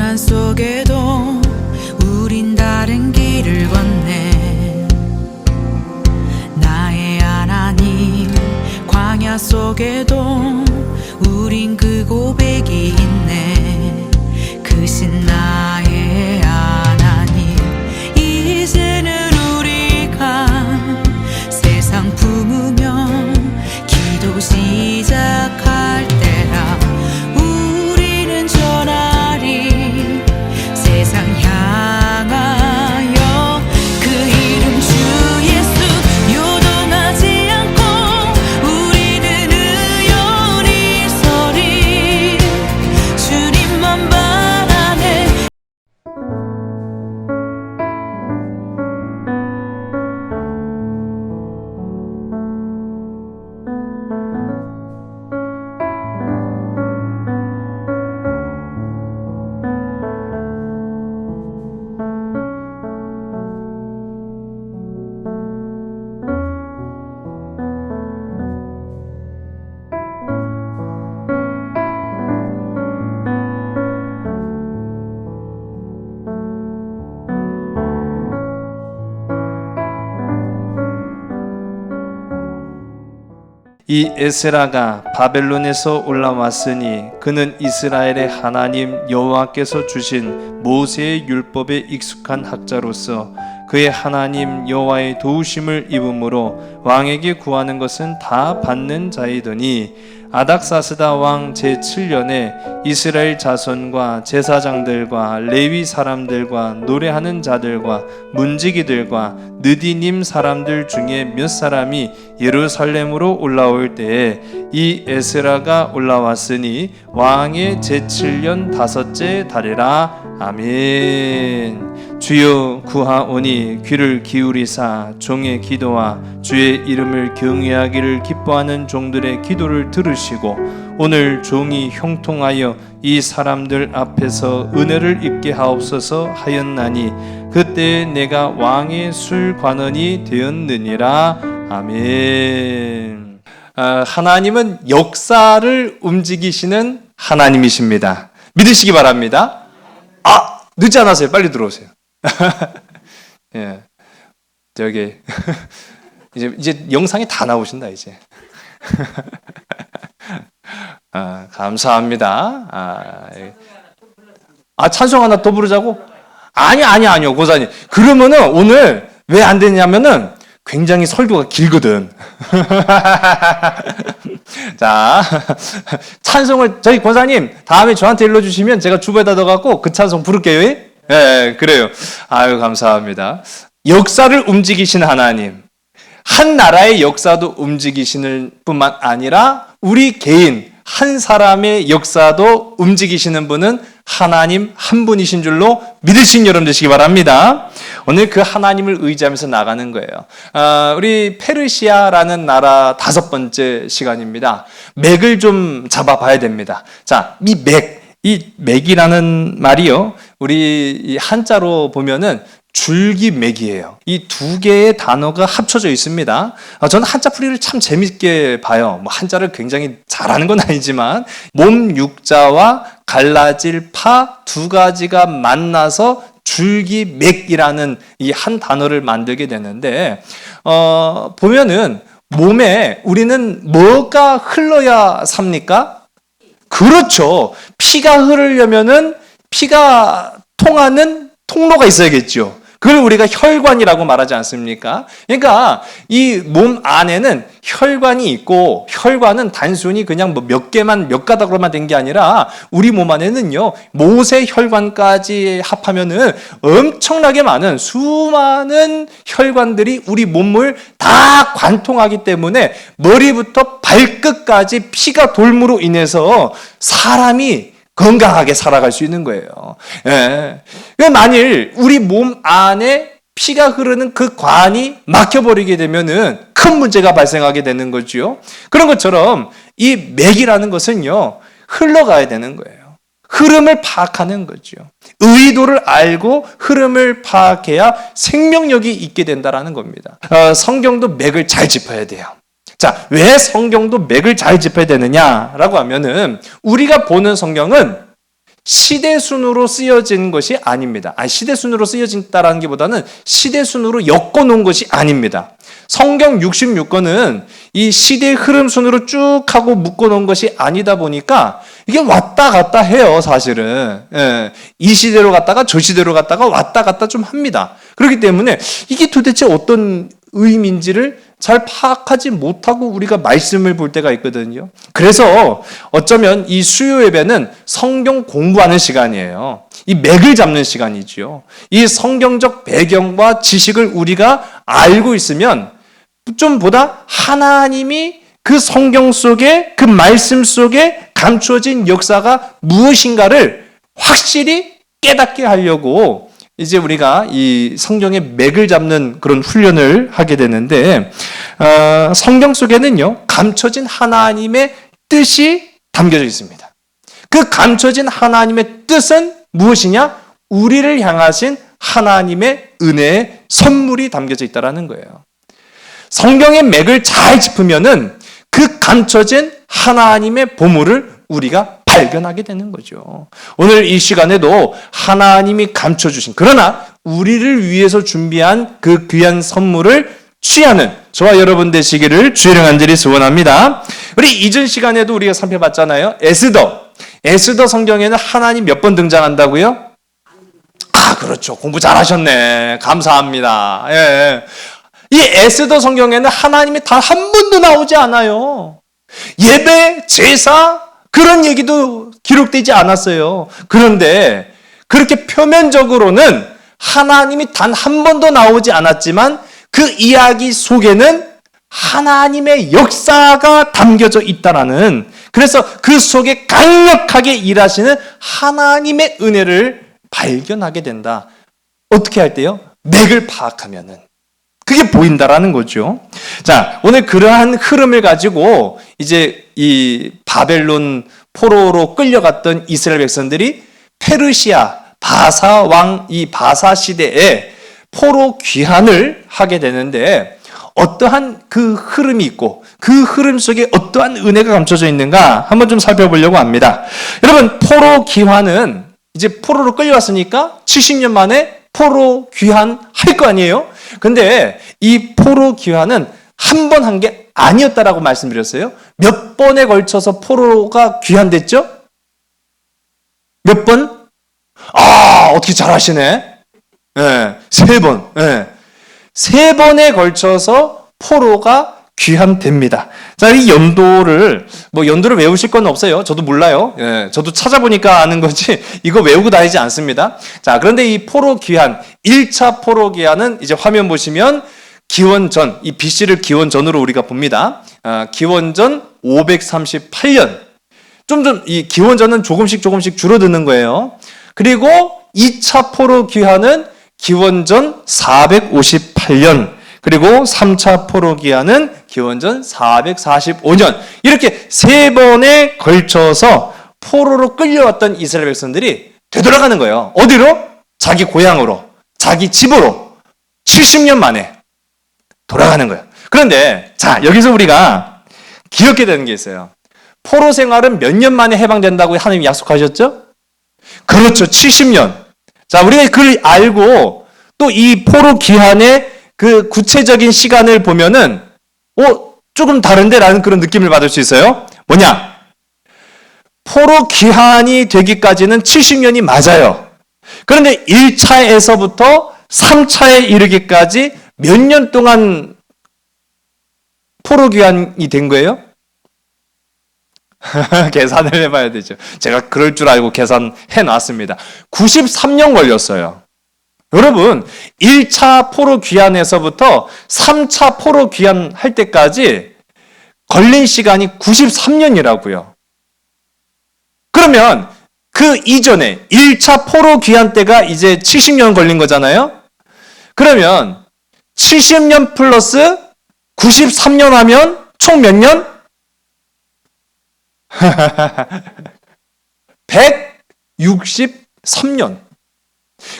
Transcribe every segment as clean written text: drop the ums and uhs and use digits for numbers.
고난 속에도 우린 다른 길을 걷네. 나의 하나님, 광야 속에도 우린 그 고백이 있네. 크신 나의 하나님, 이제는 우리가 세상 품으며 기도 시작할 때라. 우리는 전하리 세상 향하여 그 이름 주 예수 요동하지 않고 우리는 의연히 서리. 주님만 바라네. 이 에스라가 바벨론에서 올라왔으니 그는 이스라엘의 하나님 여호와께서 주신 모세의 율법에 익숙한 학자로서 그의 하나님 여호와의 도우심을 입음으로 왕에게 구하는 것은 다 받는 자이더니, 아닥사스다 왕 제7년에 이스라엘 자손과 제사장들과 레위 사람들과 노래하는 자들과 문지기들과 느디님 사람들 중에 몇 사람이 예루살렘으로 올라올 때에 이 에스라가 올라왔으니 왕의 제7년 다섯째 달이라. 아멘. 주여 구하오니 귀를 기울이사 종의 기도와 주의 이름을 경외하기를 기뻐하는 종들의 기도를 들으시고 오늘 종이 형통하여 이 사람들 앞에서 은혜를 입게 하옵소서 하였나니 그때 내가 왕의 술관원이 되었느니라. 아멘. 하나님은 역사를 움직이시는 하나님이십니다. 믿으시기 바랍니다. 늦지 않았어요. 빨리 들어오세요. 예, 저기 이제 영상이 다 나오신다 이제. 감사합니다. 찬송 하나 더 부르자고? 아니요, 고사님. 그러면은 오늘 왜 안 되냐면은 굉장히 설교가 길거든. 자, 찬송을 저희 권사님 다음에 저한테 일러주시면 제가 주부에다 넣어갖고 그 찬송 부를게요. 예, 그래요. 아유, 감사합니다. 역사를 움직이신 하나님, 한 나라의 역사도 움직이시는 뿐만 아니라 우리 개인 한 사람의 역사도 움직이시는 분은 하나님 한 분이신 줄로 믿으신 여러분 되시기 바랍니다. 오늘 그 하나님을 의지하면서 나가는 거예요. 우리 페르시아라는 나라 5번째 시간입니다. 맥을 좀 잡아봐야 됩니다. 자, 이 맥이라는 말이요, 우리 한자로 보면은 줄기맥이에요. 이 두 개의 단어가 합쳐져 있습니다. 저는 한자 풀이를 참 재밌게 봐요. 한자를 굉장히 잘하는 건 아니지만 몸 육자와 갈라질 파 두 가지가 만나서 줄기맥이라는 이 한 단어를 만들게 되는데, 보면은 몸에 우리는 뭐가 흘러야 삽니까? 그렇죠. 피가 흐르려면은 피가 통하는 통로가 있어야겠죠. 그걸 우리가 혈관이라고 말하지 않습니까? 그러니까 이 몸 안에는 혈관이 있고, 혈관은 단순히 그냥 몇 가닥으로만 된 게 아니라 우리 몸 안에는요, 모세 혈관까지 합하면은 엄청나게 많은 수많은 혈관들이 우리 몸을 다 관통하기 때문에 머리부터 발끝까지 피가 돌므로 인해서 사람이 건강하게 살아갈 수 있는 거예요. 예. 만일 우리 몸 안에 피가 흐르는 그 관이 막혀버리게 되면은 큰 문제가 발생하게 되는 거죠. 그런 것처럼 이 맥이라는 것은요, 흘러가야 되는 거예요. 흐름을 파악하는 거죠. 의도를 알고 흐름을 파악해야 생명력이 있게 된다는 겁니다. 성경도 맥을 잘 짚어야 돼요. 자, 왜 성경도 맥을 잘 짚어야 되느냐라고 하면은, 우리가 보는 성경은 시대순으로 쓰여진 것이 아닙니다. 시대순으로 쓰여진다라는 게 보다는 시대순으로 엮어놓은 것이 아닙니다. 성경 66권은 이 시대 흐름 순으로 쭉 하고 묶어놓은 것이 아니다 보니까 이게 왔다 갔다 해요, 사실은. 예, 이 시대로 갔다가 저 시대로 갔다가 왔다 갔다 좀 합니다. 그렇기 때문에 이게 도대체 어떤 의미인지를 잘 파악하지 못하고 우리가 말씀을 볼 때가 있거든요. 그래서 어쩌면 이 수요 예배는 성경 공부하는 시간이에요. 이 맥을 잡는 시간이죠. 이 성경적 배경과 지식을 우리가 알고 있으면 좀 보다 하나님이 그 성경 속에 그 말씀 속에 감추어진 역사가 무엇인가를 확실히 깨닫게 하려고 이제 우리가 이 성경의 맥을 잡는 그런 훈련을 하게 되는데, 성경 속에는요, 감춰진 하나님의 뜻이 담겨져 있습니다. 그 감춰진 하나님의 뜻은 무엇이냐? 우리를 향하신 하나님의 은혜의 선물이 담겨져 있다는 거예요. 성경의 맥을 잘 짚으면은 그 감춰진 하나님의 보물을 우리가 발견하게 되는 거죠. 오늘 이 시간에도 하나님이 감춰주신, 그러나 우리를 위해서 준비한 그 귀한 선물을 취하는 저와 여러분 되시기를 주의 간절히 소원합니다. 우리 이전 시간에도 우리가 살펴봤잖아요. 에스더 성경에는 하나님 몇 번 등장한다고요? 그렇죠. 공부 잘하셨네. 감사합니다. 예. 이 에스더 성경에는 하나님이 단 한 번도 나오지 않아요. 예배, 제사, 그런 얘기도 기록되지 않았어요. 그런데 그렇게 표면적으로는 하나님이 단 한 번도 나오지 않았지만 그 이야기 속에는 하나님의 역사가 담겨져 있다라는, 그래서 그 속에 강력하게 일하시는 하나님의 은혜를 발견하게 된다. 어떻게 할 때요? 맥을 파악하면은 그게 보인다라는 거죠. 자, 오늘 그러한 흐름을 가지고 이제 이 바벨론 포로로 끌려갔던 이스라엘 백성들이 페르시아 바사 왕, 이 바사 시대에 포로 귀환을 하게 되는데, 어떠한 그 흐름이 있고 그 흐름 속에 어떠한 은혜가 감춰져 있는가 한번 좀 살펴보려고 합니다. 여러분, 포로 귀환은 이제 포로로 끌려왔으니까 70년 만에 포로 귀환할 거 아니에요? 근데 이 포로 귀환은 한 번 한 게 아니었다라고 말씀드렸어요. 몇 번에 걸쳐서 포로가 귀환됐죠? 몇 번? 어떻게 잘 아시네? 네, 3번. 네. 3번에 걸쳐서 포로가 귀환됩니다. 자, 이 연도를 외우실 건 없어요. 저도 몰라요. 예, 저도 찾아보니까 아는 거지, 이거 외우고 다니지 않습니다. 자, 그런데 이 포로 귀환, 1차 포로 귀환은 이제 화면 보시면 기원전, 이 BC를 기원전으로 우리가 봅니다. 기원전 538년. 이 기원전은 조금씩 줄어드는 거예요. 그리고 2차 포로 귀환은 기원전 458년. 그리고 3차 포로 귀환은 기원전 445년. 이렇게 3번에 걸쳐서 포로로 끌려왔던 이스라엘 백성들이 되돌아가는 거예요. 어디로? 자기 고향으로, 자기 집으로 70년 만에 돌아가는 거예요. 그런데 자, 여기서 우리가 기억해야 되는 게 있어요. 포로 생활은 몇 년 만에 해방된다고 하나님이 약속하셨죠? 그렇죠. 70년. 자, 우리가 그걸 알고 또 이 포로 귀환의 그 구체적인 시간을 보면은 조금 다른데 라는 그런 느낌을 받을 수 있어요. 뭐냐? 포로 귀환이 되기까지는 70년이 맞아요. 그런데 1차에서부터 3차에 이르기까지 몇 년 동안 포로 귀환이 된 거예요? 계산을 해봐야 되죠. 제가 그럴 줄 알고 계산해 놨습니다. 93년 걸렸어요. 여러분, 1차 포로 귀환에서부터 3차 포로 귀환할 때까지 걸린 시간이 93년이라고요. 그러면 그 이전에 1차 포로 귀환 때가 이제 70년 걸린 거잖아요. 그러면 70년 플러스 93년 하면 총 몇 년? 163년.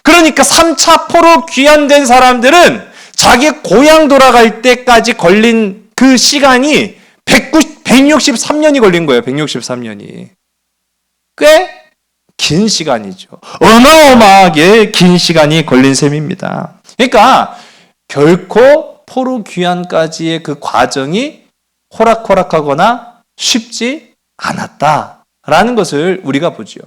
그러니까 3차 포로 귀환된 사람들은 자기 고향 돌아갈 때까지 걸린 그 시간이 163년이 걸린 거예요. 163년이. 꽤 긴 시간이죠. 어마어마하게 긴 시간이 걸린 셈입니다. 그러니까 결코 포로 귀환까지의 그 과정이 호락호락하거나 쉽지 않았다라는 것을 우리가 보죠.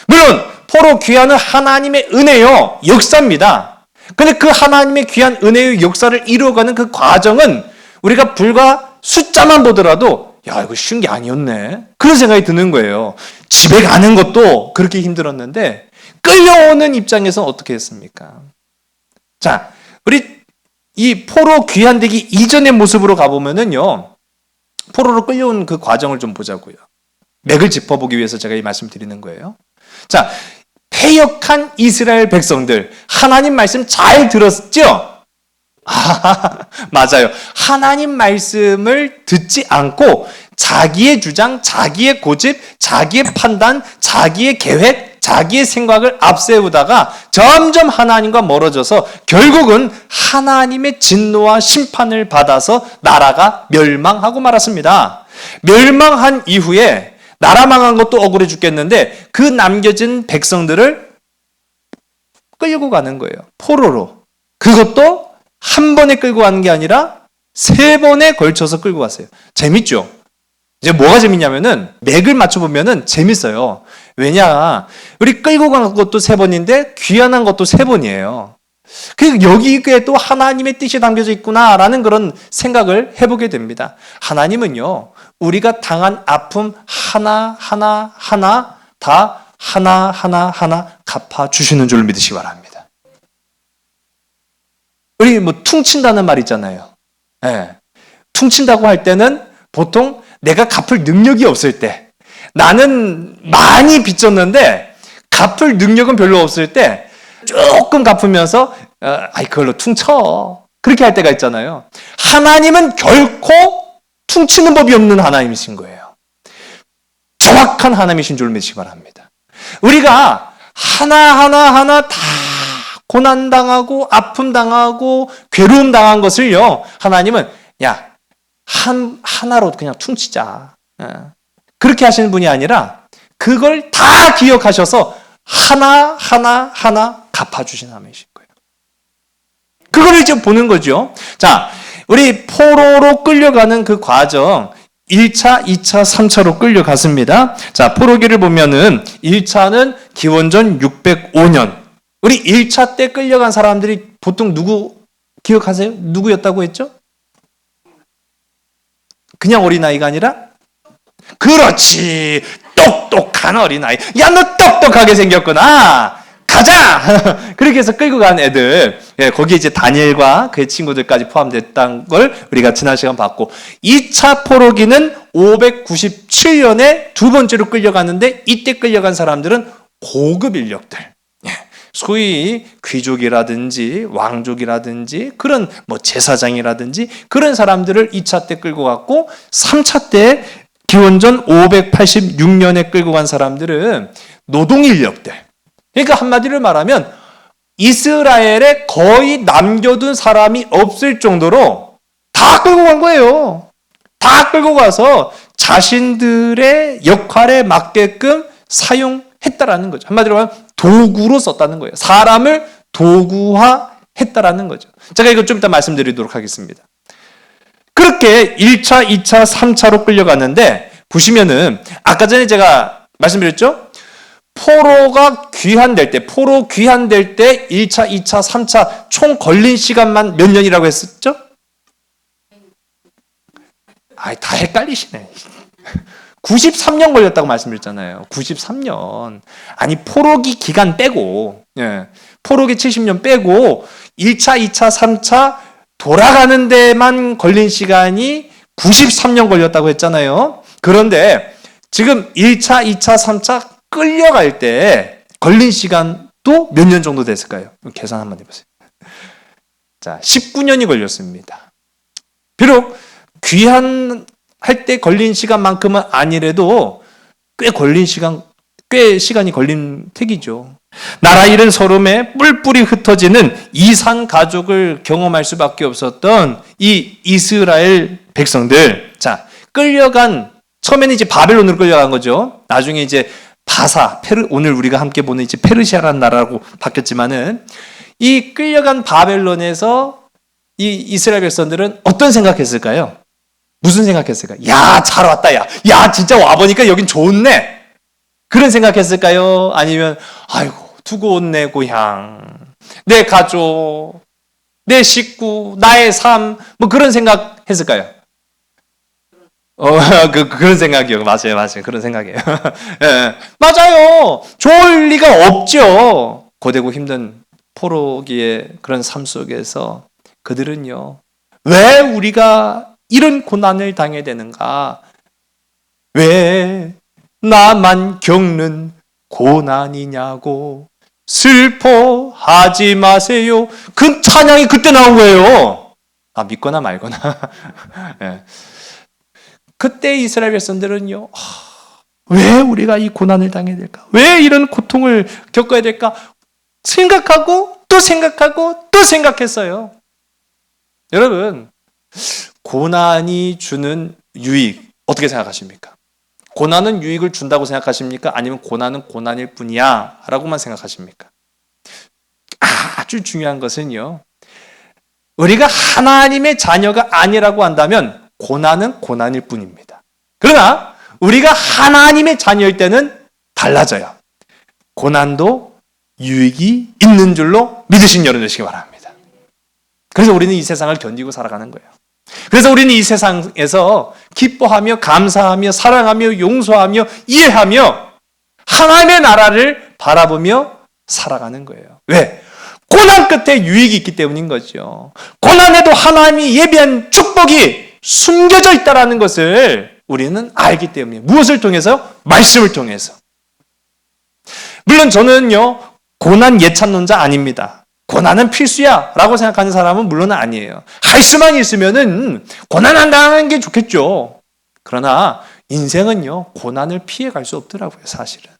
물론 포로 귀환은 하나님의 은혜요, 역사입니다. 근데 그 하나님의 귀한 은혜의 역사를 이루어가는 그 과정은 우리가 불과 숫자만 보더라도 야, 이거 쉬운 게 아니었네, 그런 생각이 드는 거예요. 집에 가는 것도 그렇게 힘들었는데 끌려오는 입장에서는 어떻게 했습니까? 자, 우리 이 포로 귀환되기 이전의 모습으로 가보면은요, 포로로 끌려온 그 과정을 좀 보자고요. 맥을 짚어보기 위해서 제가 이 말씀 드리는 거예요. 자, 패역한 이스라엘 백성들, 하나님 말씀 잘 들었죠? 맞아요. 하나님 말씀을 듣지 않고 자기의 주장, 자기의 고집, 자기의 판단, 자기의 계획, 자기의 생각을 앞세우다가 점점 하나님과 멀어져서 결국은 하나님의 진노와 심판을 받아서 나라가 멸망하고 말았습니다. 멸망한 이후에 나라 망한 것도 억울해 죽겠는데 그 남겨진 백성들을 끌고 가는 거예요. 포로로. 그것도 한 번에 끌고 가는 게 아니라 3번에 걸쳐서 끌고 갔어요. 재밌죠? 이제 뭐가 재밌냐면은 맥을 맞춰보면은 재밌어요. 왜냐, 우리 끌고 간 것도 3번인데 귀환한 것도 3번이에요. 그 여기에 또 하나님의 뜻이 담겨져 있구나라는 그런 생각을 해보게 됩니다. 하나님은요, 우리가 당한 아픔 하나 다 하나 갚아주시는 줄 믿으시기 바랍니다. 우리 뭐 퉁친다는 말 있잖아요. 네. 퉁친다고 할 때는 보통 내가 갚을 능력이 없을 때, 나는 많이 빚졌는데 갚을 능력은 별로 없을 때 조금 갚으면서 그걸로 퉁쳐, 그렇게 할 때가 있잖아요. 하나님은 결코 퉁치는 법이 없는 하나님이신 거예요. 정확한 하나님이신 줄 믿으시기 바랍니다. 우리가 하나 다 고난당하고 아픔당하고 괴로움당한 것을요, 하나님은 야, 하나로 그냥 퉁치자, 그렇게 하시는 분이 아니라 그걸 다 기억하셔서 하나 갚아주신 하나님이신 거예요. 그걸 이제 보는 거죠. 자, 우리 포로로 끌려가는 그 과정, 1차, 2차, 3차로 끌려갔습니다. 자, 포로기를 보면은 1차는 기원전 605년. 우리 1차 때 끌려간 사람들이 보통 누구 기억하세요? 누구였다고 했죠? 그냥 어린아이가 아니라? 그렇지, 똑똑한 어린아이. 야, 너 똑똑하게 생겼구나, 가자! 그렇게 해서 끌고 간 애들, 거기에 이제 다니엘과 그의 친구들까지 포함됐다는 걸 우리가 지난 시간 봤고, 2차 포로기는 597년에 두 번째로 끌려갔는데, 이때 끌려간 사람들은 고급 인력들, 소위 귀족이라든지 왕족이라든지 그런 뭐 제사장이라든지 그런 사람들을 2차 때 끌고 갔고, 3차 때 기원전 586년에 끌고 간 사람들은 노동인력들. 그러니까 한마디로 말하면 이스라엘에 거의 남겨둔 사람이 없을 정도로 다 끌고 간 거예요. 다 끌고 가서 자신들의 역할에 맞게끔 사용했다라는 거죠. 한마디로 말하면 도구로 썼다는 거예요. 사람을 도구화했다라는 거죠. 제가 이거 좀 이따 말씀드리도록 하겠습니다. 그렇게 1차, 2차, 3차로 끌려갔는데, 보시면은 아까 전에 제가 말씀드렸죠? 포로가 귀환될 때, 포로 귀환될 때 1차, 2차, 3차 총 걸린 시간만 몇 년이라고 했었죠? 다 헷갈리시네. 93년 걸렸다고 말씀드렸잖아요. 93년. 아니, 포로기 기간 빼고, 포로기 70년 빼고 1차, 2차, 3차 돌아가는 데만 걸린 시간이 93년 걸렸다고 했잖아요. 그런데 지금 1차, 2차, 3차 끌려갈 때 걸린 시간도 몇 년 정도 됐을까요? 계산 한번 해보세요. 자, 19년이 걸렸습니다. 비록 귀환할 때 걸린 시간만큼은 아니래도 꽤 시간이 걸린 택이죠. 나라 잃은 서름에 뿔뿔이 흩어지는 이산 가족을 경험할 수밖에 없었던 이 이스라엘 백성들. 자, 처음에는 이제 바벨론으로 끌려간 거죠. 나중에 이제 오늘 우리가 함께 보는 이제 페르시아라는 나라라고 바뀌었지만은 이 끌려간 바벨론에서 이 이스라엘 백성들은 어떤 생각했을까요? 무슨 생각했을까요? 야, 잘 왔다, 야. 야, 진짜 와보니까 여긴 좋네. 그런 생각했을까요? 아니면, 아이고, 두고 온 내 고향, 내 가족, 내 식구, 나의 삶, 뭐 그런 생각 했을까요? 그런 생각이요. 맞아요. 그런 생각이에요. 예, 맞아요. 좋을 리가 없죠. 고되고 힘든 포로기의 그런 삶 속에서 그들은요, 왜 우리가 이런 고난을 당해야 되는가? 왜 나만 겪는 고난이냐고 슬퍼하지 마세요. 그 찬양이 그때 나온 거예요. 믿거나 말거나. 예. 그때 이스라엘 백성들은요, 왜 우리가 이 고난을 당해야 될까? 왜 이런 고통을 겪어야 될까? 생각하고 또 생각하고 또 생각했어요. 여러분, 고난이 주는 유익 어떻게 생각하십니까? 고난은 유익을 준다고 생각하십니까? 아니면 고난은 고난일 뿐이야 라고만 생각하십니까? 아주 중요한 것은요, 우리가 하나님의 자녀가 아니라고 한다면 고난은 고난일 뿐입니다. 그러나 우리가 하나님의 자녀일 때는 달라져요. 고난도 유익이 있는 줄로 믿으신 여러분 되시기 바랍니다. 그래서 우리는 이 세상을 견디고 살아가는 거예요. 그래서 우리는 이 세상에서 기뻐하며 감사하며 사랑하며 용서하며 이해하며 하나님의 나라를 바라보며 살아가는 거예요. 왜? 고난 끝에 유익이 있기 때문인 거죠. 고난에도 하나님이 예비한 축복이 숨겨져 있다는 것을 우리는 알기 때문에. 무엇을 통해서? 말씀을 통해서. 물론 저는요, 고난 예찬론자 아닙니다. 고난은 필수야 라고 생각하는 사람은 물론 아니에요. 할 수만 있으면은 고난 안 당하는 게 좋겠죠. 그러나 인생은요, 고난을 피해갈 수 없더라고요, 사실은.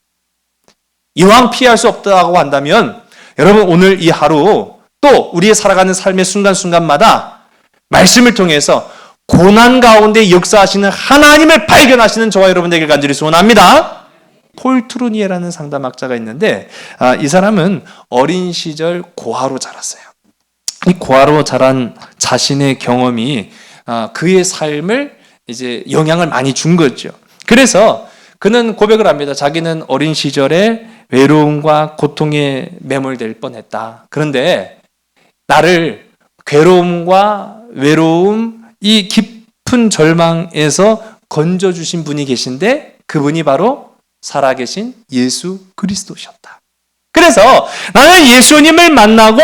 이왕 피할 수 없다고 한다면 여러분, 오늘 이 하루 또 우리의 살아가는 삶의 순간순간마다 말씀을 통해서 고난 가운데 역사하시는 하나님을 발견하시는 저와 여러분 되길 간절히 소원합니다. 폴 트루니에라는 상담학자가 있는데, 이 사람은 어린 시절 고아로 자랐어요. 이 고아로 자란 자신의 경험이 그의 삶을 이제 영향을 많이 준 거죠. 그래서 그는 고백을 합니다. 자기는 어린 시절에 외로움과 고통에 매몰될 뻔했다. 그런데 나를 괴로움과 외로움, 이 깊은 절망에서 건져주신 분이 계신데 그분이 바로 살아계신 예수 그리스도셨다. 그래서 나는 예수님을 만나고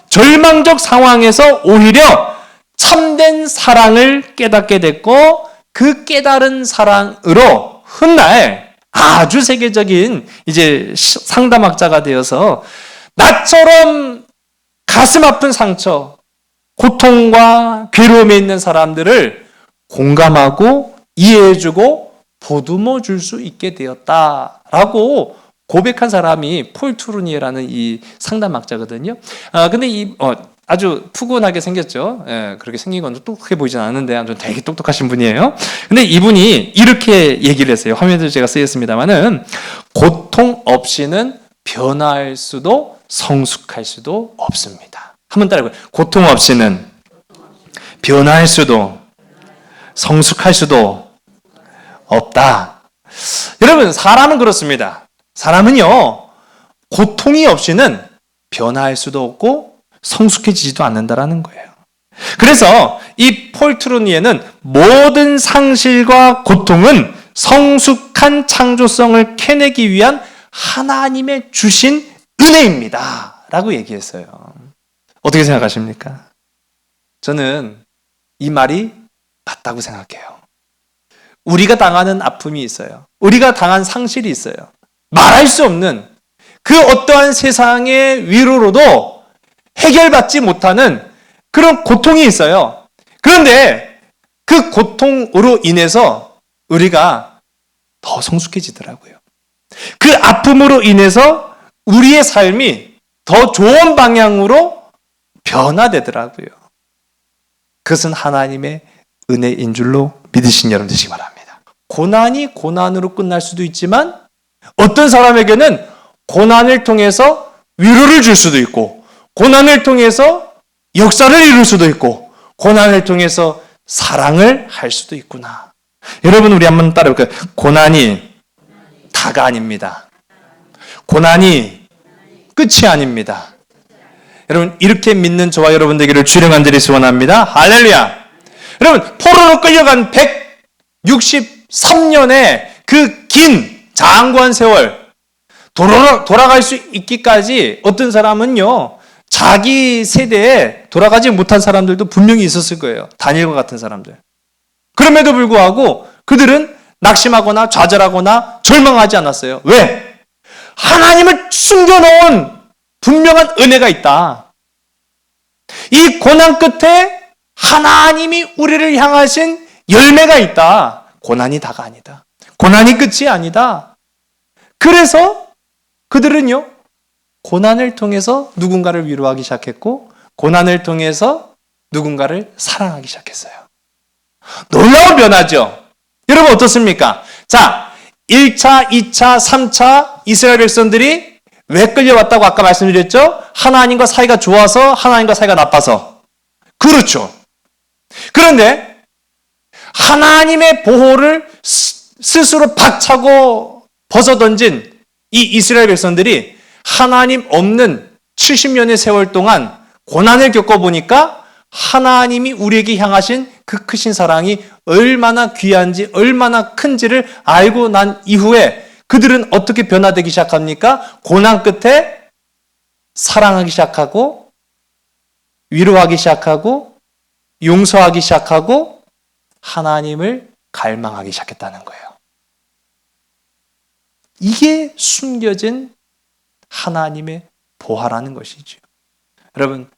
절망적 상황에서 오히려 참된 사랑을 깨닫게 됐고, 그 깨달은 사랑으로 훗날 아주 세계적인 이제 상담학자가 되어서 나처럼 가슴 아픈 상처, 고통과 괴로움에 있는 사람들을 공감하고 이해해주고 보듬어 줄 수 있게 되었다라고 고백한 사람이 폴 투르니에라는 이 상담학자거든요. 근데 아주 푸근하게 생겼죠. 예, 그렇게 생긴 건 똑똑해 보이진 않는데 아주 되게 똑똑하신 분이에요. 근데 이분이 이렇게 얘기를 했어요. 화면에도 제가 쓰였습니다만은, 고통 없이는 변화할 수도 성숙할 수도 없습니다. 한번 따라해봐요. 고통 없이는 변화할 수도 성숙할 수도 없다. 여러분, 사람은 그렇습니다. 사람은요, 고통이 없이는 변화할 수도 없고 성숙해지지도 않는다라는 거예요. 그래서 이 폴 트루니에는 모든 상실과 고통은 성숙한 창조성을 캐내기 위한 하나님의 주신 은혜입니다 라고 얘기했어요. 어떻게 생각하십니까? 저는 이 말이 맞다고 생각해요. 우리가 당하는 아픔이 있어요. 우리가 당한 상실이 있어요. 말할 수 없는 그 어떠한 세상의 위로로도 해결받지 못하는 그런 고통이 있어요. 그런데 그 고통으로 인해서 우리가 더 성숙해지더라고요. 그 아픔으로 인해서 우리의 삶이 더 좋은 방향으로 변화되더라고요. 그것은 하나님의 은혜인 줄로 믿으신 여러분 되시기 바랍니다. 고난이 고난으로 끝날 수도 있지만 어떤 사람에게는 고난을 통해서 위로를 줄 수도 있고, 고난을 통해서 역사를 이룰 수도 있고, 고난을 통해서 사랑을 할 수도 있구나. 여러분, 우리 한번 따라해볼까요? 고난이 다가 아닙니다. 고난이 끝이 아닙니다. 여러분, 이렇게 믿는 저와 여러분들에게를 주령 간절히 소원합니다. 할렐루야. 여러분, 포로로 끌려간 163년의 그 긴 장구한 세월, 돌아갈 수 있기까지 어떤 사람은요, 자기 세대에 돌아가지 못한 사람들도 분명히 있었을 거예요. 다니엘과 같은 사람들. 그럼에도 불구하고 그들은 낙심하거나 좌절하거나 절망하지 않았어요. 왜? 하나님을 숨겨놓은 분명한 은혜가 있다. 이 고난 끝에 하나님이 우리를 향하신 열매가 있다. 고난이 다가 아니다. 고난이 끝이 아니다. 그래서 그들은요, 고난을 통해서 누군가를 위로하기 시작했고, 고난을 통해서 누군가를 사랑하기 시작했어요. 놀라운 변화죠. 여러분 어떻습니까? 자, 1차, 2차, 3차 이스라엘 백성들이 왜 끌려왔다고 아까 말씀드렸죠? 하나님과 사이가 좋아서, 하나님과 사이가 나빠서. 그렇죠. 그런데 하나님의 보호를 스스로 박차고 벗어던진 이 이스라엘 백성들이 하나님 없는 70년의 세월 동안 고난을 겪어보니까 하나님이 우리에게 향하신 그 크신 사랑이 얼마나 귀한지, 얼마나 큰지를 알고 난 이후에 그들은 어떻게 변화되기 시작합니까? 고난 끝에 사랑하기 시작하고, 위로하기 시작하고, 용서하기 시작하고, 하나님을 갈망하기 시작했다는 거예요. 이게 숨겨진 하나님의 보화라는 것이죠. 여러분,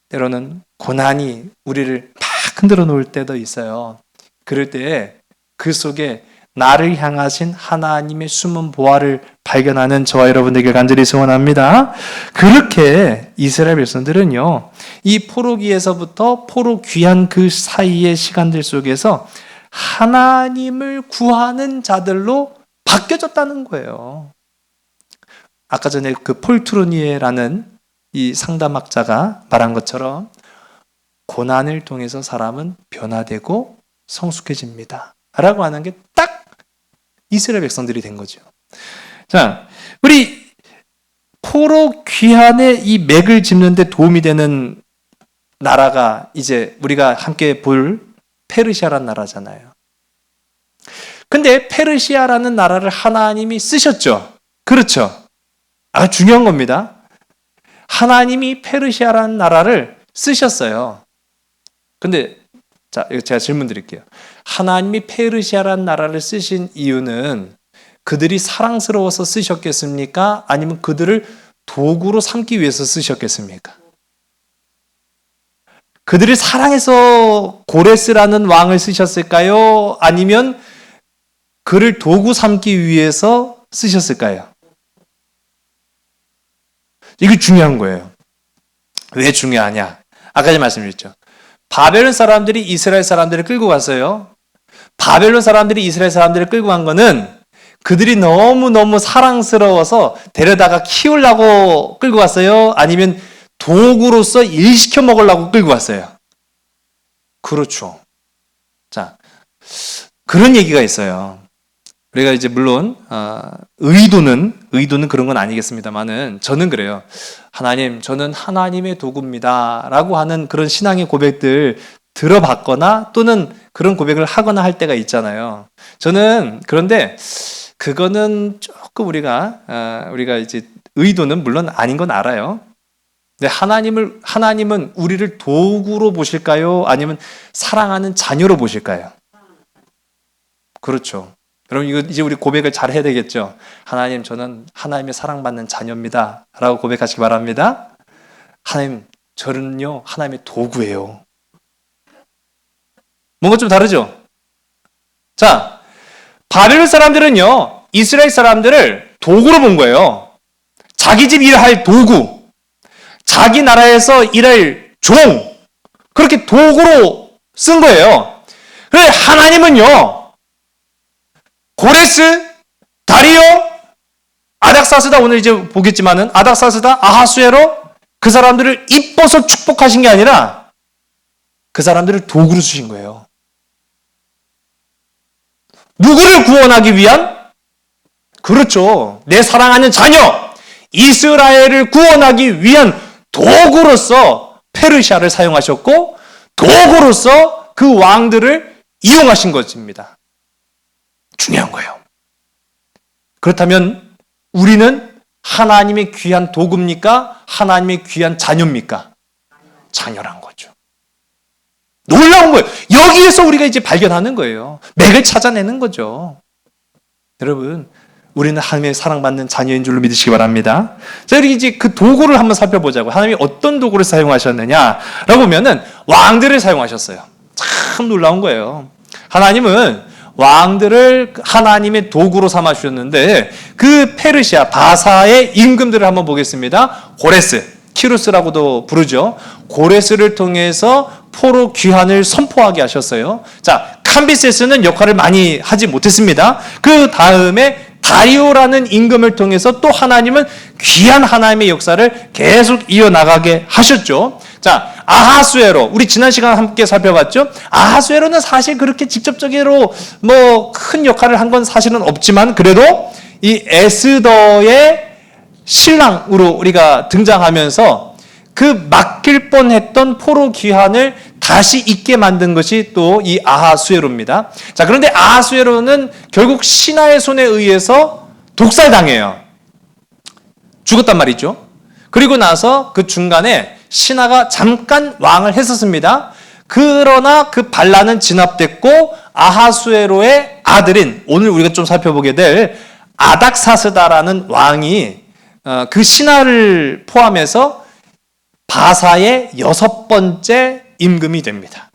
때로는 고난이 우리를 막 흔들어 놓을 때도 있어요. 그럴 때에 그 속에 나를 향하신 하나님의 숨은 보화를 발견하는 저와 여러분들에게 간절히 소원합니다. 그렇게 이스라엘 백성들은요, 이 포로기에서부터 포로 귀한 그 사이의 시간들 속에서 하나님을 구하는 자들로 바뀌어졌다는 거예요. 아까 전에 그 폴 트루니에라는 이 상담학자가 말한 것처럼 고난을 통해서 사람은 변화되고 성숙해집니다. 라고 하는 게 딱 이스라엘 백성들이 된 거죠. 자, 우리 포로 귀환의 이 맥을 짚는 데 도움이 되는 나라가 이제 우리가 함께 볼 페르시아라는 나라잖아요. 근데 페르시아라는 나라를 하나님이 쓰셨죠. 그렇죠. 중요한 겁니다. 하나님이 페르시아라는 나라를 쓰셨어요. 근데 자, 이거 제가 질문 드릴게요. 하나님이 페르시아라는 나라를 쓰신 이유는 그들이 사랑스러워서 쓰셨겠습니까? 아니면 그들을 도구로 삼기 위해서 쓰셨겠습니까? 그들을 사랑해서 고레스라는 왕을 쓰셨을까요? 아니면 그를 도구 삼기 위해서 쓰셨을까요? 이게 중요한 거예요. 왜 중요하냐? 아까 전에 말씀드렸죠. 바벨론 사람들이 이스라엘 사람들을 끌고 갔어요. 바벨론 사람들이 이스라엘 사람들을 끌고 간 거는 그들이 너무너무 사랑스러워서 데려다가 키우려고 끌고 갔어요? 아니면 도구로서 일시켜 먹으려고 끌고 갔어요? 그렇죠. 자, 그런 얘기가 있어요. 우리가 이제 물론 의도는 그런 건 아니겠습니다만은 저는 그래요. 하나님, 저는 하나님의 도구입니다 라고 하는 그런 신앙의 고백들 들어봤거나 또는 그런 고백을 하거나 할 때가 있잖아요. 저는 그런데 그거는 조금 우리가 이제 의도는 물론 아닌 건 알아요. 근데 하나님은 우리를 도구로 보실까요? 아니면 사랑하는 자녀로 보실까요? 그렇죠. 여러분, 이거 이제 우리 고백을 잘 해야 되겠죠? 하나님, 저는 하나님의 사랑받는 자녀입니다 라고 고백하시기 바랍니다. 하나님, 저는요 하나님의 도구예요. 뭔가 좀 다르죠? 자, 바벨론 사람들은요 이스라엘 사람들을 도구로 본 거예요. 자기 집 일할 도구, 자기 나라에서 일할 종, 그렇게 도구로 쓴 거예요. 그런데 하나님은요 고레스, 다리오, 아닥사스다 오늘 이제 보겠지만은 아닥사스다 아하수에로 그 사람들을 이뻐서 축복하신 게 아니라 그 사람들을 도구로 쓰신 거예요. 누구를 구원하기 위한? 그렇죠. 내 사랑하는 자녀 이스라엘을 구원하기 위한 도구로서 페르시아를 사용하셨고 도구로서 그 왕들을 이용하신 것입니다. 중요한 거예요. 그렇다면 우리는 하나님의 귀한 도구입니까? 하나님의 귀한 자녀입니까? 자녀란 거죠. 놀라운 거예요. 여기에서 우리가 이제 발견하는 거예요. 맥을 찾아내는 거죠. 여러분, 우리는 하나님의 사랑받는 자녀인 줄로 믿으시기 바랍니다. 자, 우리 이제 그 도구를 한번 살펴보자고. 하나님이 어떤 도구를 사용하셨느냐라고 보면은 왕들을 사용하셨어요. 참 놀라운 거예요. 하나님은 왕들을 하나님의 도구로 삼아 주셨는데 그 페르시아 바사의 임금들을 한번 보겠습니다. 고레스, 키루스라고도 부르죠. 고레스를 통해서 포로 귀환을 선포하게 하셨어요. 자, 캄비세스는 역할을 많이 하지 못했습니다. 그 다음에 다리오라는 임금을 통해서 또 하나님은 귀한 하나님의 역사를 계속 이어나가게 하셨죠. 자, 아하수에로, 우리 지난 시간 함께 살펴봤죠. 아하수에로는 사실 그렇게 직접적으로 뭐 큰 역할을 한 건 사실은 없지만 그래도 이 에스더의 신랑으로 우리가 등장하면서 그 막힐 뻔했던 포로 귀환을 다시 있게 만든 것이 또 이 아하수에로입니다. 자, 그런데 아하수에로는 결국 신하의 손에 의해서 독살당해요. 죽었단 말이죠. 그리고 나서 그 중간에 신하가 잠깐 왕을 했었습니다. 그러나 그 반란은 진압됐고 아하수에로의 아들인 오늘 우리가 좀 살펴보게 될 아닥사스다라는 왕이 그 신하를 포함해서 바사의 6번째 임금이 됩니다.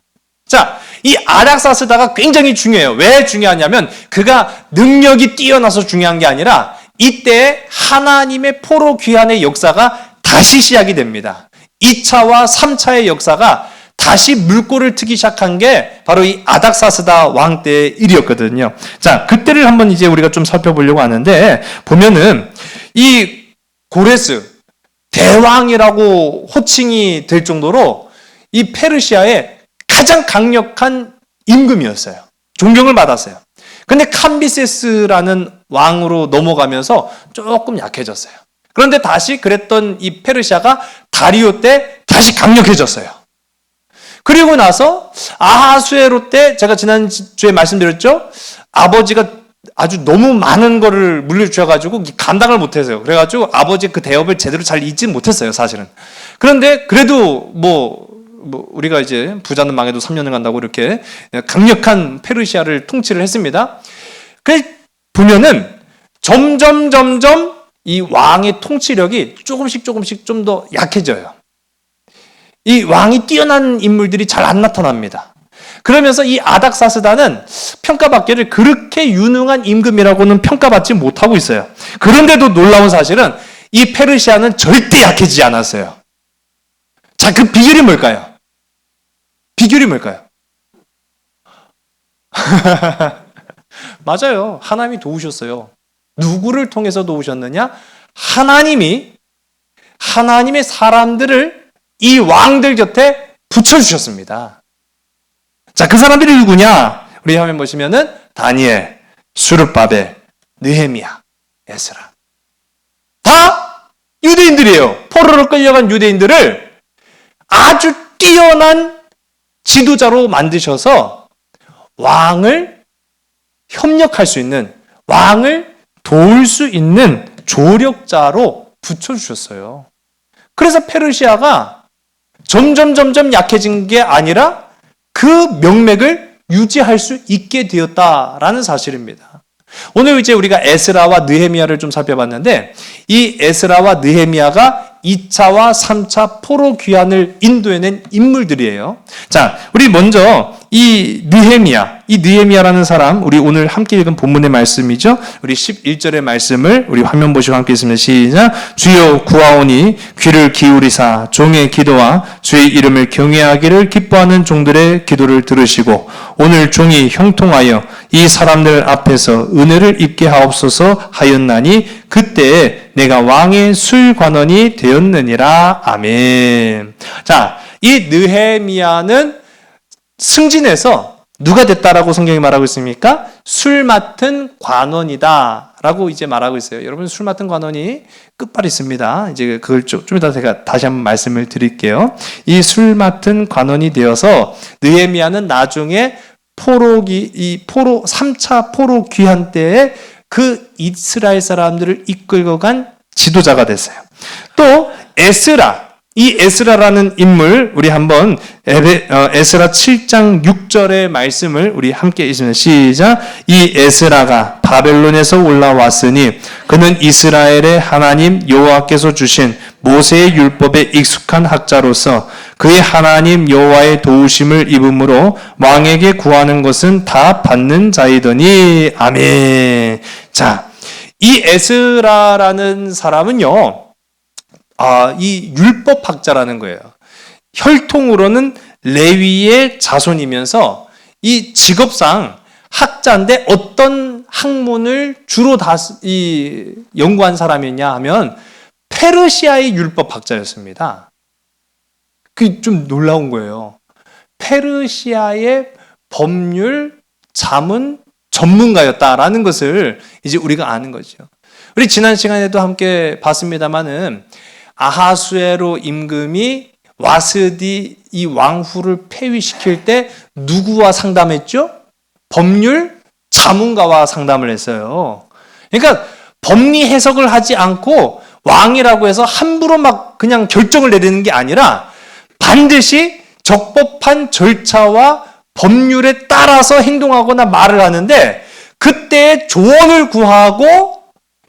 자, 이 아닥사스다가 굉장히 중요해요. 왜 중요하냐면 그가 능력이 뛰어나서 중요한 게 아니라 이때 하나님의 포로 귀환의 역사가 다시 시작이 됩니다. 2차와 3차의 역사가 다시 물꼬를 트기 시작한 게 바로 이 아닥사스다 왕 때의 일이었거든요. 자, 그때를 한번 이제 우리가 좀 살펴보려고 하는데 보면은 이 고레스 대왕이라고 호칭이 될 정도로 이 페르시아의 가장 강력한 임금이었어요. 존경을 받았어요. 근데 캄비세스라는 왕으로 넘어가면서 조금 약해졌어요. 그런데 다시 그랬던 이 페르시아가 다리오 때 다시 강력해졌어요. 그리고 나서 아하수에로 때 제가 지난주에 말씀드렸죠. 아버지가 아주 너무 많은 거를 물려주셔가지고 감당을 못해서요. 그래가지고 아버지 그 대업을 제대로 잘 잊지 못했어요, 사실은. 그런데 그래도 뭐 우리가 이제 부자는 망해도 3년을 간다고 이렇게 강력한 페르시아를 통치를 했습니다. 그 보면은 점점 이 왕의 통치력이 조금씩 좀 더 약해져요. 이 왕이 뛰어난 인물들이 잘 안 나타납니다. 그러면서 이 아닥사스다는 평가받기를 그렇게 유능한 임금이라고는 평가받지 못하고 있어요. 그런데도 놀라운 사실은 이 페르시아는 절대 약해지지 않았어요. 자, 그 비결이 뭘까요? 비결이 뭘까요? 맞아요. 하나님이 도우셨어요. 누구를 통해서 도우셨느냐? 하나님이 하나님의 사람들을 이 왕들 곁에 붙여주셨습니다. 자, 그 사람들이 누구냐? 우리 화면 보시면은 다니엘, 수르바벨, 느헤미야, 에스라. 다 유대인들이에요. 포로로 끌려간 유대인들을 아주 뛰어난 지도자로 만드셔서 왕을 협력할 수 있는, 왕을 도울 수 있는 조력자로 붙여주셨어요. 그래서 페르시아가 점점 약해진 게 아니라 그 명맥을 유지할 수 있게 되었다라는 사실입니다. 오늘 이제 우리가 에스라와 느헤미야를 좀 살펴봤는데 이 에스라와 느헤미야가 2차와 3차 포로 귀환을 인도해낸 인물들이에요. 자, 우리 먼저 이 느헤미야라는 사람, 우리 오늘 함께 읽은 본문의 말씀이죠. 우리 11절의 말씀을 우리 화면 보시고 함께 읽습니다. 시작. 주여 구하오니 귀를 기울이사 종의 기도와 주의 이름을 경외하기를 기뻐하는 종들의 기도를 들으시고 오늘 종이 형통하여 이 사람들 앞에서 은혜를 입게 하옵소서 하였나니 그때에 내가 왕의 술관원이 되었느니라. 아멘. 자, 이 느헤미야는 승진해서 누가 됐다라고 성경이 말하고 있습니까? 술 맡은 관원이다 라고 이제 말하고 있어요. 여러분, 술 맡은 관원이 끝발이 있습니다. 이제 그걸 좀 이따 제가 다시 한번 말씀을 드릴게요. 이 술 맡은 관원이 되어서 느헤미야는 나중에 포로 3차 포로 귀환 때에 그 이스라엘 사람들을 이끌고 간 지도자가 됐어요. 또 이 에스라라는 인물, 우리 한번 에스라 7장 6절의 말씀을 우리 함께 읽습니다. 시작. 이 에스라가 바벨론에서 올라왔으니 그는 이스라엘의 하나님 여호와께서 주신 모세의 율법에 익숙한 학자로서 그의 하나님 여호와의 도우심을 입음으로 왕에게 구하는 것은 다 받는 자이더니. 아멘. 자, 이 에스라라는 사람은요, 이 율법학자라는 거예요. 혈통으로는 레위의 자손이면서 이 직업상 학자인데 어떤 학문을 주로 연구한 사람이냐 하면 페르시아의 율법학자였습니다. 그게 좀 놀라운 거예요. 페르시아의 법률, 자문 전문가였다라는 것을 이제 우리가 아는 거죠. 우리 지난 시간에도 함께 봤습니다마는 아하수에로 임금이 와스디 이 왕후를 폐위시킬 때 누구와 상담했죠? 법률 자문가와 상담을 했어요. 그러니까 법리 해석을 하지 않고 왕이라고 해서 함부로 막 그냥 결정을 내리는 게 아니라 반드시 적법한 절차와 법률에 따라서 행동하거나 말을 하는데 그때 조언을 구하고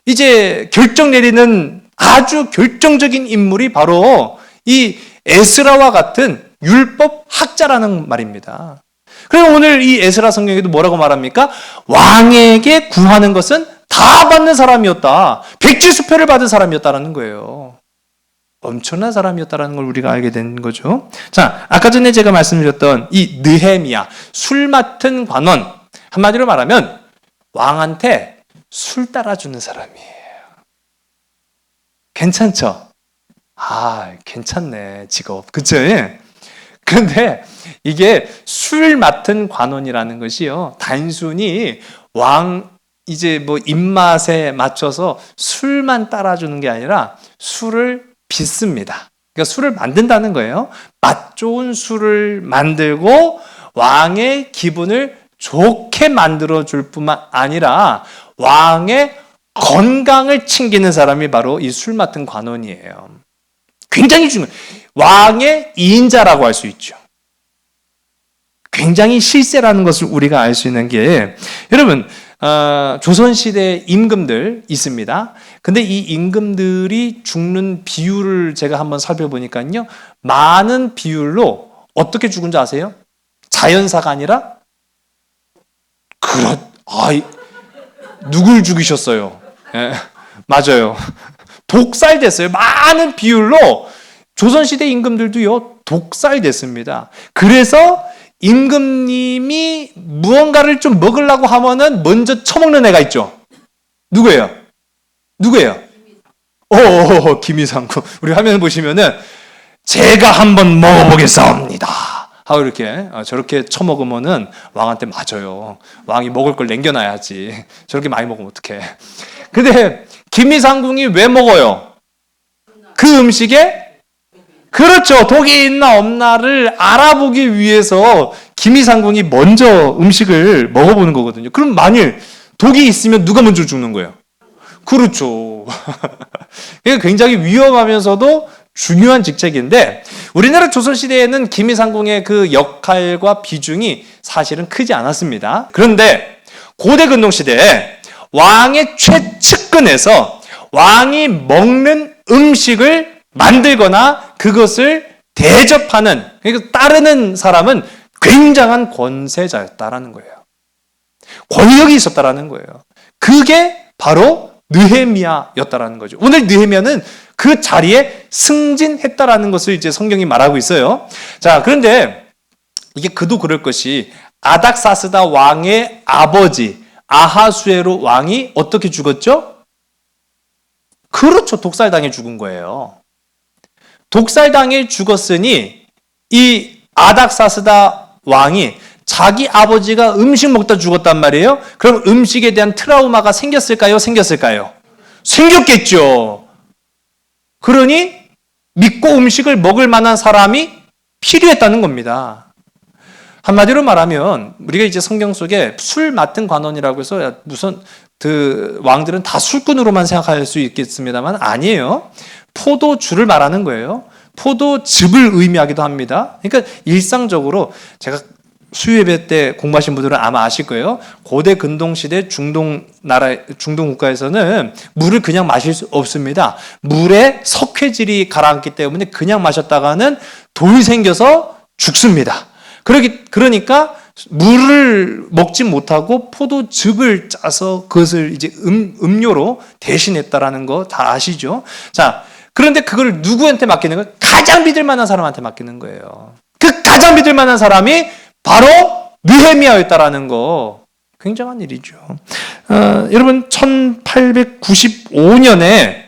이제 결정 내리는 아주 결정적인 인물이 바로 이 에스라와 같은 율법 학자라는 말입니다. 그래서 오늘 이 에스라 성경에도 뭐라고 말합니까? 왕에게 구하는 것은 다 받는 사람이었다. 백지수표를 받은 사람이었다라는 거예요. 엄청난 사람이었다라는 걸 우리가 알게 된 거죠. 자, 아까 전에 제가 말씀드렸던 이 느헤미야, 술 맡은 관원, 한마디로 말하면 왕한테 술 따라주는 사람이에요. 괜찮죠? 괜찮네, 직업. 그쵸? 그런데 이게 술 맡은 관원이라는 것이요, 단순히 이제 입맛에 맞춰서 술만 따라주는 게 아니라 술을 빚습니다. 그러니까 술을 만든다는 거예요. 맛 좋은 술을 만들고 왕의 기분을 좋게 만들어줄 뿐만 아니라 왕의 건강을 챙기는 사람이 바로 이 술 맡은 관원이에요. 굉장히 중요해요. 왕의 2인자라고 할 수 있죠. 굉장히 실세라는 것을 우리가 알 수 있는 게, 여러분, 조선시대 임금들 있습니다. 근데 이 임금들이 죽는 비율을 제가 한번 살펴보니까요, 많은 비율로 어떻게 죽은 줄 아세요? 자연사가 아니라 누굴 죽이셨어요? 예, 맞아요. 독살됐어요. 많은 비율로 조선시대 임금들도요, 독살됐습니다. 그래서 임금님이 무언가를 좀 먹으려고 하면은 먼저 처먹는 애가 있죠. 누구예요? 김이상구. 우리 화면 보시면은 제가 한번 먹어보겠사옵니다 하고 이렇게 저렇게 처먹으면은 왕한테 맞아요. 왕이 먹을 걸 남겨놔야지. 저렇게 많이 먹으면 어떡해. 근데 김이상궁이 왜 먹어요? 그 음식에 그렇죠. 독이 있나 없나를 알아보기 위해서 김이상궁이 먼저 음식을 먹어보는 거거든요. 그럼 만일 독이 있으면 누가 먼저 죽는 거예요? 그렇죠. 이게 굉장히 위험하면서도 중요한 직책인데, 우리나라 조선시대에는 김이상궁의 그 역할과 비중이 사실은 크지 않았습니다. 그런데 고대 근동시대에 왕의 최측근에서 왕이 먹는 음식을 만들거나 그것을 대접하는, 그러니까 따르는 사람은 굉장한 권세자였다라는 거예요. 권력이 있었다라는 거예요. 그게 바로 느헤미야였다라는 거죠. 오늘 느헤미야는 그 자리에 승진했다라는 것을 이제 성경이 말하고 있어요. 자, 그런데 이게 그도 그럴 것이 아닥사스다 왕의 아버지 아하수에로 왕이 어떻게 죽었죠? 그렇죠. 독살당해 죽은 거예요. 독살당해 죽었으니 이 아닥사스다 왕이 자기 아버지가 음식 먹다 죽었단 말이에요. 그럼 음식에 대한 트라우마가 생겼을까요? 생겼을까요? 생겼겠죠. 그러니 믿고 음식을 먹을 만한 사람이 필요했다는 겁니다. 한마디로 말하면 우리가 이제 성경 속에 술 맡은 관원이라고 해서 무슨 그 왕들은 다 술꾼으로만 생각할 수 있겠습니다만 아니에요. 포도주를 말하는 거예요. 포도즙을 의미하기도 합니다. 그러니까 일상적으로 제가 수요예배 때 공부하신 분들은 아마 아실 거예요. 고대 근동시대 중동 국가에서는 물을 그냥 마실 수 없습니다. 물에 석회질이 가라앉기 때문에 그냥 마셨다가는 돌이 생겨서 죽습니다. 그러니까 물을 먹지 못하고 포도즙을 짜서 그것을 이제 음료로 대신했다라는 거 다 아시죠? 자, 그런데 그걸 누구한테 맡기는 거예요? 가장 믿을 만한 사람한테 맡기는 거예요. 그 가장 믿을 만한 사람이 바로 느헤미야였다라는 거. 굉장한 일이죠. 여러분 1895년에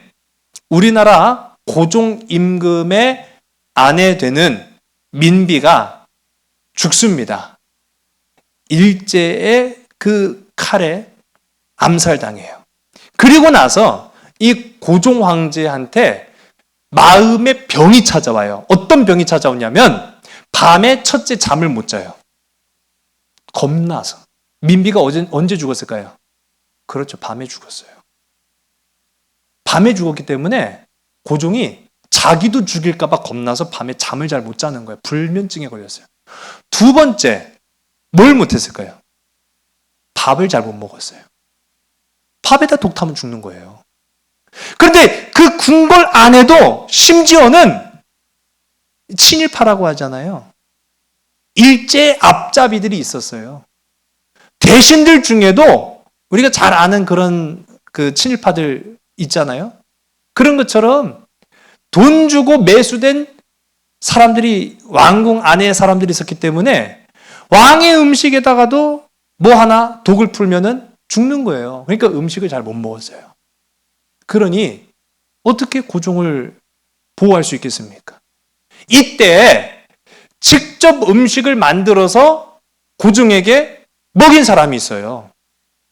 우리나라 고종 임금의 아내 되는 민비가 죽습니다. 일제의 그 칼에 암살당해요. 그리고 나서 이 고종 황제한테 마음의 병이 찾아와요. 어떤 병이 찾아오냐면 밤에 첫째 잠을 못 자요. 겁나서. 민비가 언제 죽었을까요? 그렇죠. 밤에 죽었어요. 밤에 죽었기 때문에 고종이 자기도 죽일까 봐 겁나서 밤에 잠을 잘 못 자는 거예요. 불면증에 걸렸어요. 두 번째, 뭘 못했을까요? 밥을 잘 못 먹었어요. 밥에다 독 타면 죽는 거예요. 그런데 그 궁궐 안에도 심지어는 친일파라고 하잖아요. 일제 앞잡이들이 있었어요. 대신들 중에도 우리가 잘 아는 그런 그 친일파들 있잖아요. 그런 것처럼 돈 주고 매수된 사람들이 왕궁 안에 사람들이 있었기 때문에 왕의 음식에다가도 뭐 하나 독을 풀면은 죽는 거예요. 그러니까 음식을 잘 못 먹었어요. 그러니 어떻게 고종을 보호할 수 있겠습니까? 이때 직접 음식을 만들어서 고종에게 먹인 사람이 있어요.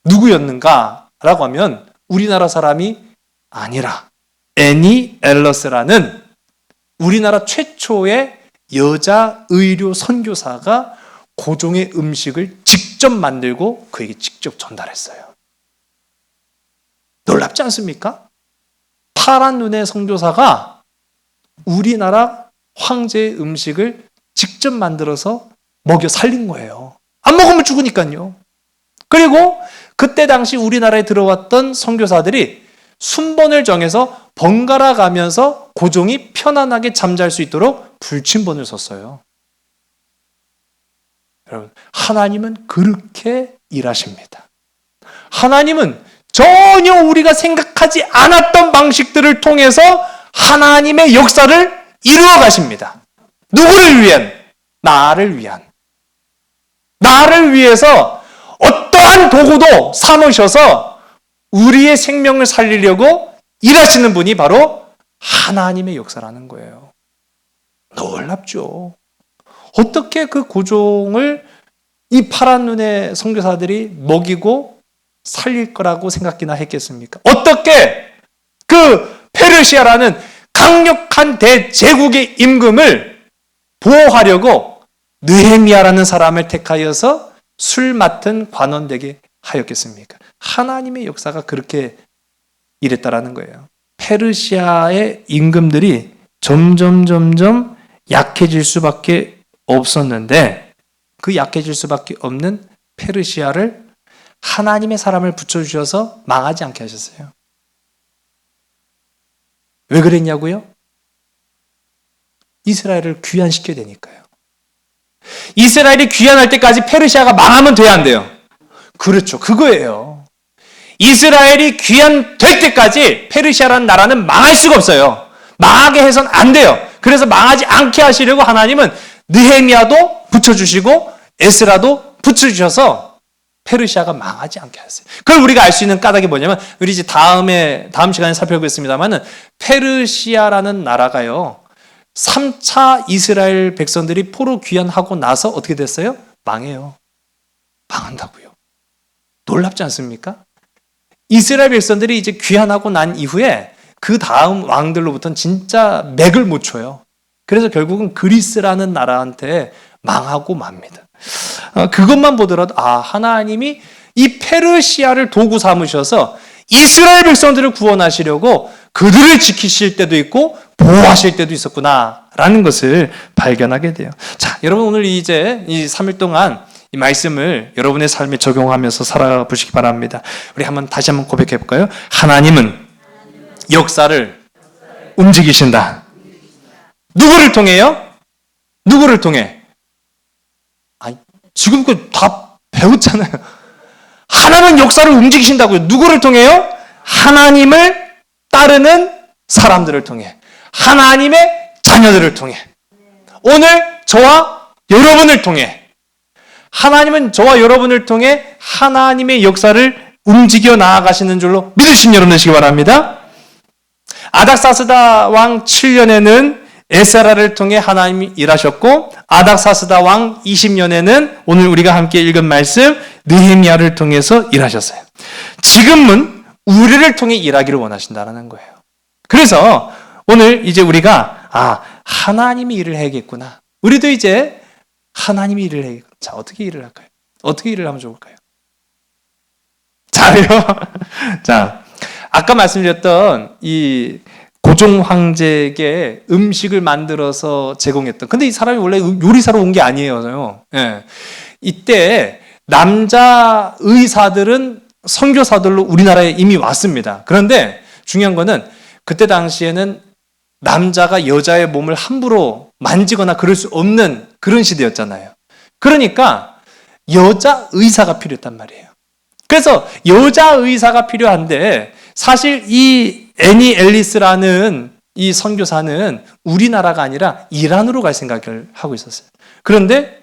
누구였는가라고 하면 우리나라 사람이 아니라 애니 앨러스라는 우리나라 최초의 여자 의료 선교사가 고종의 음식을 직접 만들고 그에게 직접 전달했어요. 놀랍지 않습니까? 파란 눈의 선교사가 우리나라 황제의 음식을 직접 만들어서 먹여 살린 거예요. 안 먹으면 죽으니까요. 그리고 그때 당시 우리나라에 들어왔던 선교사들이 순번을 정해서 번갈아 가면서 고종이 편안하게 잠잘 수 있도록 불침번을 섰어요. 여러분, 하나님은 그렇게 일하십니다. 하나님은 전혀 우리가 생각하지 않았던 방식들을 통해서 하나님의 역사를 이루어 가십니다. 누구를 위한? 나를 위한. 나를 위해서 어떠한 도구도 삼으셔서 우리의 생명을 살리려고 일하시는 분이 바로 하나님의 역사라는 거예요. 놀랍죠. 어떻게 그 고종을 이 파란 눈의 선교사들이 먹이고 살릴 거라고 생각이나 했겠습니까? 어떻게 그 페르시아라는 강력한 대제국의 임금을 보호하려고 느헤미야라는 사람을 택하여서 술 맡은 관원 되게 하였겠습니까? 하나님의 역사가 그렇게 이랬다라는 거예요. 페르시아의 임금들이 점점 약해질 수밖에 없었는데 그 약해질 수밖에 없는 페르시아를 하나님의 사람을 붙여주셔서 망하지 않게 하셨어요. 왜 그랬냐고요? 이스라엘을 귀환시켜야 되니까요. 이스라엘이 귀환할 때까지 페르시아가 망하면 돼야 안 돼요? 그렇죠. 그거예요. 이스라엘이 귀환될 때까지 페르시아라는 나라는 망할 수가 없어요. 망하게 해서는 안 돼요. 그래서 망하지 않게 하시려고 하나님은 느헤미야도 붙여주시고 에스라도 붙여주셔서 페르시아가 망하지 않게 하셨어요. 그걸 우리가 알 수 있는 까닭이 뭐냐면, 우리 이제 다음 시간에 살펴보겠습니다만은, 페르시아라는 나라가요, 3차 이스라엘 백성들이 포로 귀환하고 나서 어떻게 됐어요? 망해요. 망한다고요. 놀랍지 않습니까? 이스라엘 백성들이 이제 귀환하고 난 이후에 그 다음 왕들로부터는 진짜 맥을 못 쳐요. 그래서 결국은 그리스라는 나라한테 망하고 맙니다. 그것만 보더라도 하나님이 이 페르시아를 도구 삼으셔서 이스라엘 백성들을 구원하시려고 그들을 지키실 때도 있고 보호하실 때도 있었구나라는 것을 발견하게 돼요. 자, 여러분 오늘 이제 이 3일 동안 이 말씀을 여러분의 삶에 적용하면서 살아보시기 바랍니다. 우리 다시 한번 고백해 볼까요? 하나님은 역사를 움직이신다. 누구를 통해요? 누구를 통해? 지금 다 배웠잖아요. 하나님은 역사를 움직이신다고요. 누구를 통해요? 하나님을 따르는 사람들을 통해. 하나님의 자녀들을 통해. 오늘 저와 여러분을 통해. 하나님은 저와 여러분을 통해 하나님의 역사를 움직여 나아가시는 줄로 믿으신 여러분 되시기 바랍니다. 아닥사스다 왕 7년에는 에스라를 통해 하나님이 일하셨고, 아닥사스다 왕 20년에는 오늘 우리가 함께 읽은 말씀 느헤미야를 통해서 일하셨어요. 지금은 우리를 통해 일하기를 원하신다는 거예요. 그래서 오늘 이제 우리가 하나님이 일을 해야겠구나. 우리도 이제 하나님이 일을 해야겠구나. 자, 어떻게 일을 할까요? 어떻게 일을 하면 좋을까요? 잘요. 자, 아까 말씀드렸던 이 고종 황제에게 음식을 만들어서 제공했던. 근데 이 사람이 원래 요리사로 온 게 아니에요. 예. 이때 남자 의사들은 선교사들로 우리나라에 이미 왔습니다. 그런데 중요한 거는 그때 당시에는 남자가 여자의 몸을 함부로 만지거나 그럴 수 없는 그런 시대였잖아요. 그러니까 여자 의사가 필요했단 말이에요. 그래서 여자 의사가 필요한데, 사실 이 애니 앨리스라는 이 선교사는 우리나라가 아니라 이란으로 갈 생각을 하고 있었어요. 그런데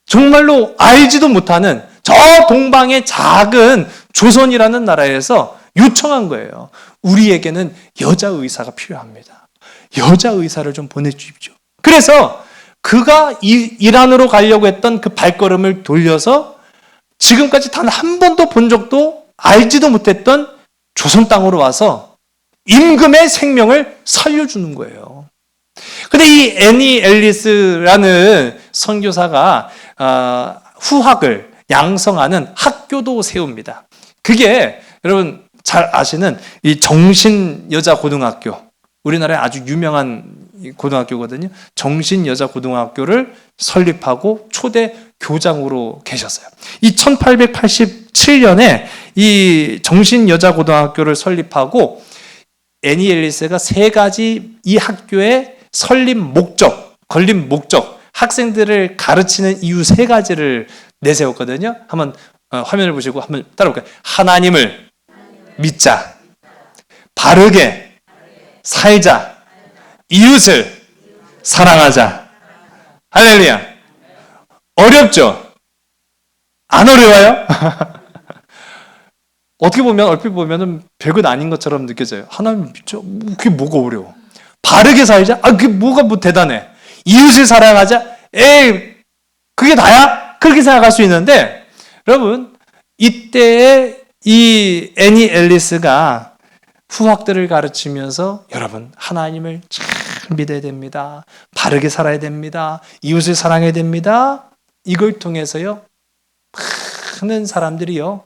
정말로 알지도 못하는 저 동방의 작은 조선이라는 나라에서 요청한 거예요. 우리에게는 여자 의사가 필요합니다. 여자 의사를 좀 보내주십시오. 그래서 그가 이란으로 가려고 했던 그 발걸음을 돌려서 지금까지 단 한 번도 본 적도 알지도 못했던 조선 땅으로 와서 임금의 생명을 살려주는 거예요. 근데 이 애니 앨리스라는 선교사가 후학을 양성하는 학교도 세웁니다. 그게 여러분 잘 아시는 이 정신여자고등학교, 우리나라에 아주 유명한 고등학교거든요. 정신여자고등학교를 설립하고 초대 교장으로 계셨어요. 이 1887년에 이 정신여자고등학교를 설립하고 애니 앨리스가 3가지 이 학교의 설립 목적, 건립 목적, 학생들을 가르치는 이유 3가지를 내세웠거든요. 한번 화면을 보시고 한번 따라볼까요? 하나님을 믿자, 바르게 살자, 이웃을 사랑하자. 할렐루야. 어렵죠? 안 어려워요? 어떻게 보면 얼핏 보면은 별것 아닌 것처럼 느껴져요. 하나님 믿죠? 그게 뭐가 어려워? 바르게 살자? 그게 뭐가 대단해? 이웃을 사랑하자? 그게 다야? 그렇게 생각할 수 있는데, 여러분 이때에 이 애니 앨리스가 후학들을 가르치면서 여러분 하나님을 잘 믿어야 됩니다. 바르게 살아야 됩니다. 이웃을 사랑해야 됩니다. 이걸 통해서요, 많은 사람들이요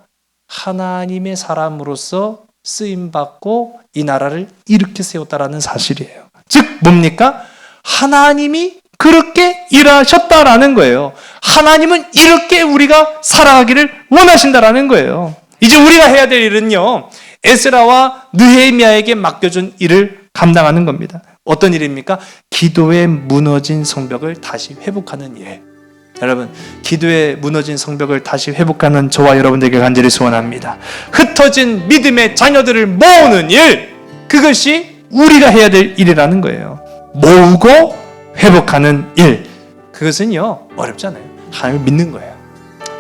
하나님의 사람으로서 쓰임받고 이 나라를 이렇게 세웠다라는 사실이에요. 즉 뭡니까? 하나님이 그렇게 일하셨다라는 거예요. 하나님은 이렇게 우리가 살아가기를 원하신다라는 거예요. 이제 우리가 해야 될 일은요, 에스라와 느헤미야에게 맡겨준 일을 감당하는 겁니다. 어떤 일입니까? 기도에 무너진 성벽을 다시 회복하는 일. 여러분, 기도에 무너진 성벽을 다시 회복하는 저와 여러분들에게 간절히 소원합니다. 흩어진 믿음의 자녀들을 모으는 일, 그것이 우리가 해야 될 일이라는 거예요. 모으고 회복하는 일, 그것은요 어렵잖아요. 하나님을 믿는 거예요.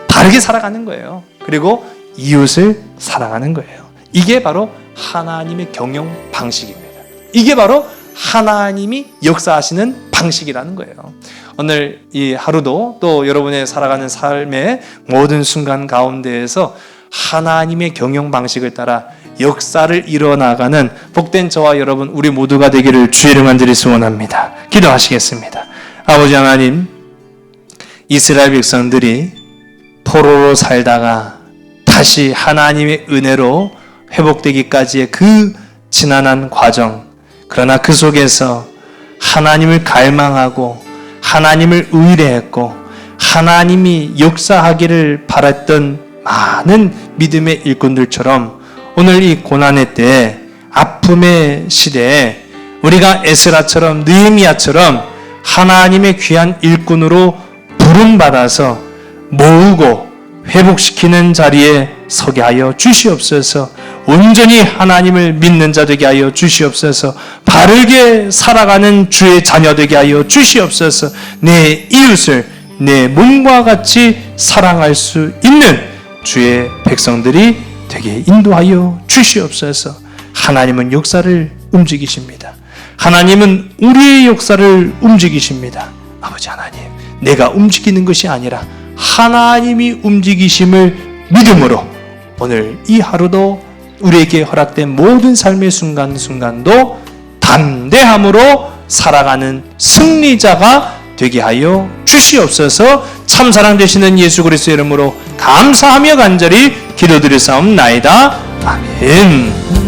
바르게 살아가는 거예요. 그리고 이웃을 사랑하는 거예요. 이게 바로 하나님의 경영 방식입니다. 이게 바로 하나님이 역사하시는 방식이라는 거예요. 오늘 이 하루도 또 여러분의 살아가는 삶의 모든 순간 가운데에서 하나님의 경영 방식을 따라 역사를 이뤄나가는 복된 저와 여러분 우리 모두가 되기를 주의 이름 간절히 소원합니다. 기도하시겠습니다. 아버지 하나님, 이스라엘 백성들이 포로로 살다가 다시 하나님의 은혜로 회복되기까지의 그 지난한 과정, 그러나 그 속에서 하나님을 갈망하고 하나님을 의뢰했고 하나님이 역사하기를 바랐던 많은 믿음의 일꾼들처럼 오늘 이 고난의 때에, 아픔의 시대에 우리가 에스라처럼 느헤미야처럼 하나님의 귀한 일꾼으로 부름받아서 모으고 회복시키는 자리에 서게 하여 주시옵소서. 온전히 하나님을 믿는 자 되게 하여 주시옵소서. 바르게 살아가는 주의 자녀 되게 하여 주시옵소서. 내 이웃을 내 몸과 같이 사랑할 수 있는 주의 백성들이 되게 인도하여 주시옵소서. 하나님은 역사를 움직이십니다. 하나님은 우리의 역사를 움직이십니다. 아버지 하나님, 내가 움직이는 것이 아니라 하나님이 움직이심을 믿음으로 오늘 이 하루도 우리에게 허락된 모든 삶의 순간순간도 담대함으로 살아가는 승리자가 되게 하여 주시옵소서. 참사랑 되시는 예수 그리스도의 이름으로 감사하며 간절히 기도드릴 사옵나이다. 아멘.